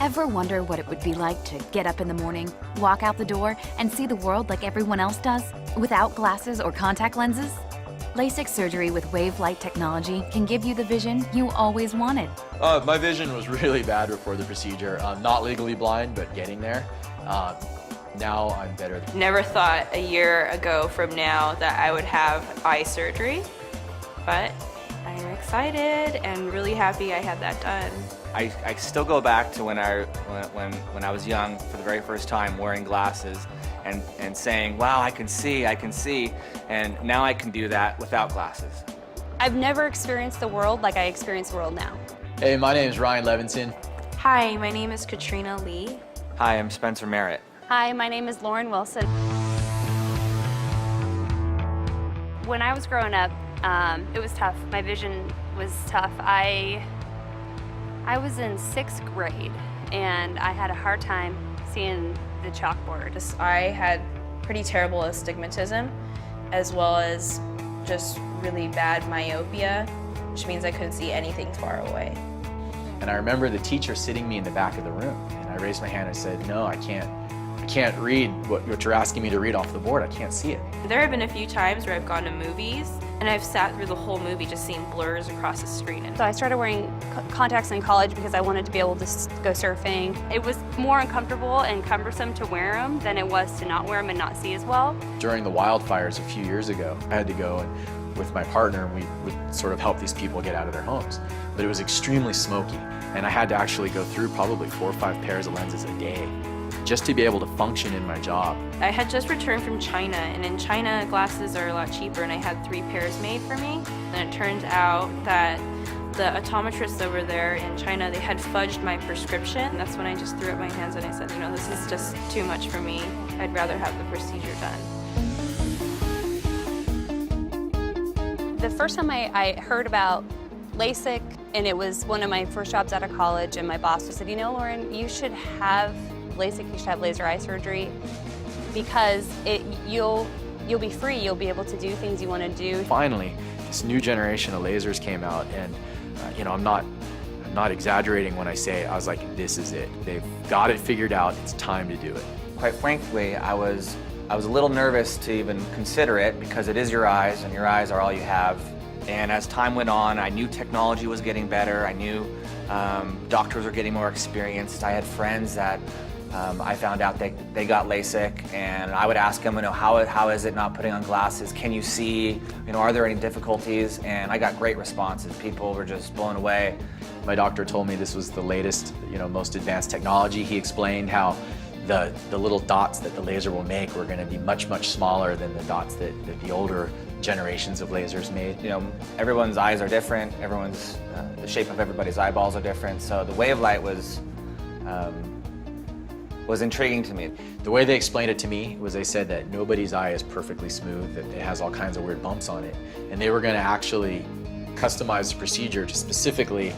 Ever wonder what it would be like to get up in the morning, walk out the door, and see the world like everyone else does, without glasses or contact lenses? LASIK surgery with WaveLight technology can give you the vision you always wanted. My vision was really bad before the procedure. I'm not legally blind, but getting there. Now I'm better. Never thought a year ago from now that I would have eye surgery, but I'm excited and really happy I had that done. I still go back to when I was young for the very first time, wearing glasses and saying, wow, I can see, and now I can do that without glasses. I've never experienced the world like I experience the world now. Hey, my name is Ryan Levinson. Hi, my name is Katrina Lee. Hi, I'm Spencer Merritt. Hi, my name is Lauren Wilson. When I was growing up, it was tough. My vision was tough. I was in 6th grade and I had a hard time seeing the chalkboard. I had pretty terrible astigmatism as well as just really bad myopia, which means I couldn't see anything far away. And I remember the teacher sitting me in the back of the room, and I raised my hand and said, no, I can't read what you're asking me to read off the board. I can't see it. There have been a few times where I've gone to movies and I've sat through the whole movie just seeing blurs across the screen. So I started wearing contacts in college because I wanted to be able to go surfing. It was more uncomfortable and cumbersome to wear them than it was to not wear them and not see as well. During the wildfires a few years ago, I had to go and with my partner, and we would sort of help these people get out of their homes. But it was extremely smoky, and I had to actually go through probably 4 or 5 pairs of lenses a day just to be able to function in my job. I had just returned from China, and in China glasses are a lot cheaper, and I had 3 pairs made for me. And it turns out that the optometrists over there in China, they had fudged my prescription. And that's when I just threw up my hands and I said, you know, this is just too much for me. I'd rather have the procedure done. The first time I heard about LASIK, and it was one of my first jobs out of college, and my boss said, you know, Lauren, you should have LASIK, you should have laser eye surgery, because you'll be free, you'll be able to do things you want to do. Finally, this new generation of lasers came out, and you know, I'm not exaggerating when I say I was like, this is it. They've got it figured out. It's time to do it. Quite frankly, I was a little nervous to even consider it because it is your eyes, and your eyes are all you have. And as time went on, I knew technology was getting better. I knew doctors were getting more experienced. I had friends that I found out they got LASIK, and I would ask them, you know, how is it not putting on glasses? Can you see? You know, are there any difficulties? And I got great responses. People were just blown away. My doctor told me this was the latest, you know, most advanced technology. He explained how the little dots that the laser will make were going to be much, much smaller than the dots that the older generations of lasers made. You know, everyone's eyes are different. The shape of everybody's eyeballs are different. So the WaveLight was intriguing to me. The way they explained it to me was they said that nobody's eye is perfectly smooth, that it has all kinds of weird bumps on it. And they were going to actually customize the procedure to specifically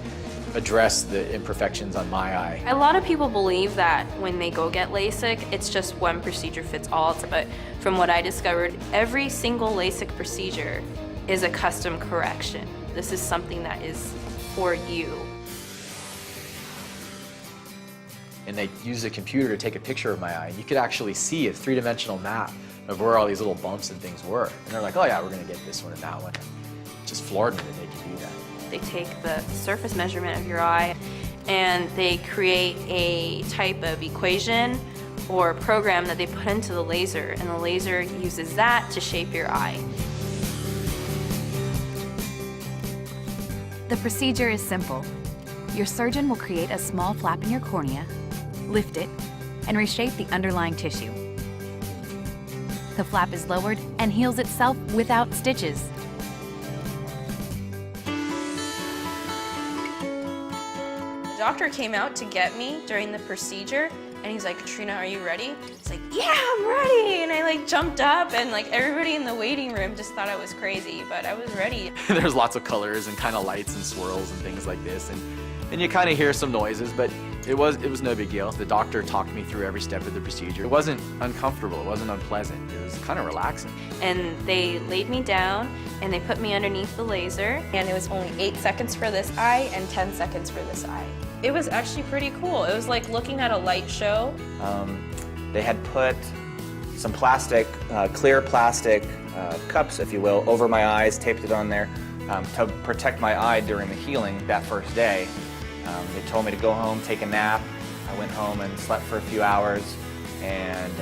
address the imperfections on my eye. A lot of people believe that when they go get LASIK, it's just one procedure fits all. But from what I discovered, every single LASIK procedure is a custom correction. This is something that is for you. And they used a computer to take a picture of my eye, and you could actually see a 3-dimensional map of where all these little bumps and things were. And they're like, oh yeah, we're gonna get this one and that one. It just floored me that they could do that. They take the surface measurement of your eye and they create a type of equation or program that they put into the laser, and the laser uses that to shape your eye. The procedure is simple. Your surgeon will create a small flap in your cornea, lift it, and reshape the underlying tissue. The flap is lowered and heals itself without stitches. The doctor came out to get me during the procedure, and he's like, Katrina, are you ready? It's like, yeah, I'm ready. And I like jumped up, and like everybody in the waiting room just thought I was crazy, but I was ready. There's lots of colors and kind of lights and swirls and things like this, and you kind of hear some noises, but it was no big deal. The doctor talked me through every step of the procedure. It wasn't uncomfortable, it wasn't unpleasant, it was kind of relaxing. And they laid me down and they put me underneath the laser, and it was only 8 seconds for this eye and 10 seconds for this eye. It was actually pretty cool. It was like looking at a light show. They had put some plastic, clear plastic cups, if you will, over my eyes, taped it on there to protect my eye during the healing that first day. They told me to go home, take a nap. I went home and slept for a few hours, and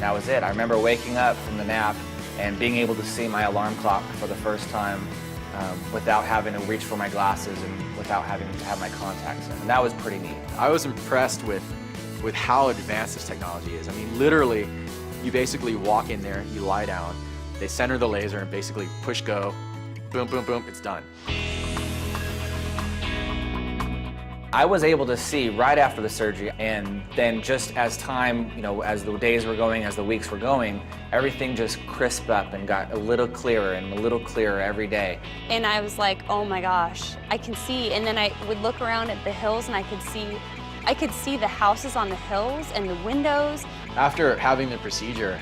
that was it. I remember waking up from the nap and being able to see my alarm clock for the first time without having to reach for my glasses and without having to have my contacts in. And that was pretty neat. I was impressed with how advanced this technology is. I mean, literally, you basically walk in there, you lie down, they center the laser and basically push go, boom, boom, boom, it's done. I was able to see right after the surgery, and then just as time, as the days were going, as the weeks were going, everything just crisped up and got a little clearer and a little clearer every day. And I was like, oh my gosh, I can see. And then I would look around at the hills and I could see the houses on the hills and the windows. After having the procedure,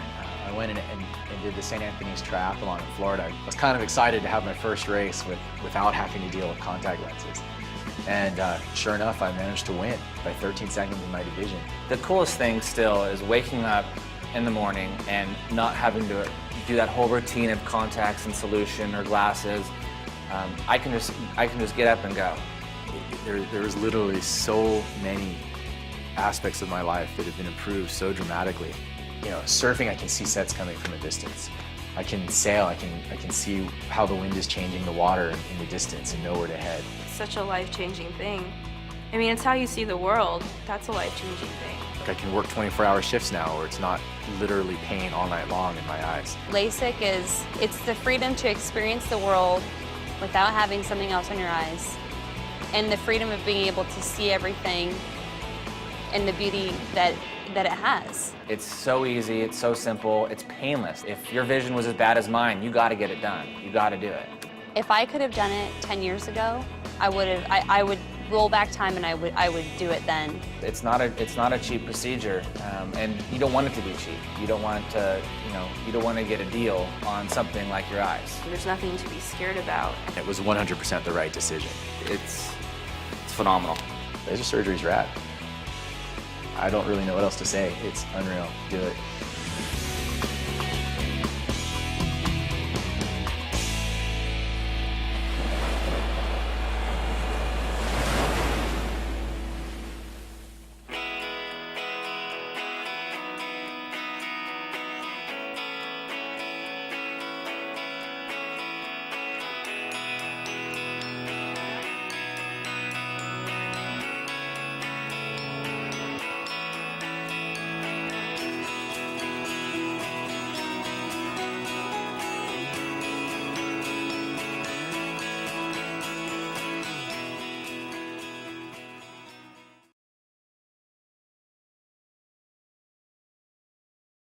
I went and did the St. Anthony's Triathlon in Florida. I was kind of excited to have my first race without having to deal with contact lenses. And sure enough, I managed to win by 13 seconds in my division. The coolest thing still is waking up in the morning and not having to do that whole routine of contacts and solution or glasses. I can just get up and go. There's literally so many aspects of my life that have been improved so dramatically. Surfing, I can see sets coming from a distance. I can sail, I can see how the wind is changing the water in the distance and know where to head. It's such a life-changing thing. I mean, it's how you see the world. That's a life-changing thing. I can work 24-hour shifts now where it's not literally pain all night long in my eyes. LASIK it's the freedom to experience the world without having something else on your eyes, and the freedom of being able to see everything and the beauty that it has. It's so easy, it's so simple, it's painless. If your vision was as bad as mine, you got to get it done. You got to do it. If I could have done it 10 years ago, I would roll back time and I would do it then. It's not a cheap procedure, and you don't want it to be cheap. You don't want to, you don't want to get a deal on something like your eyes. There's nothing to be scared about. It was 100% the right decision. It's phenomenal. Laser surgery's rad. I don't really know what else to say. It's unreal. Do it.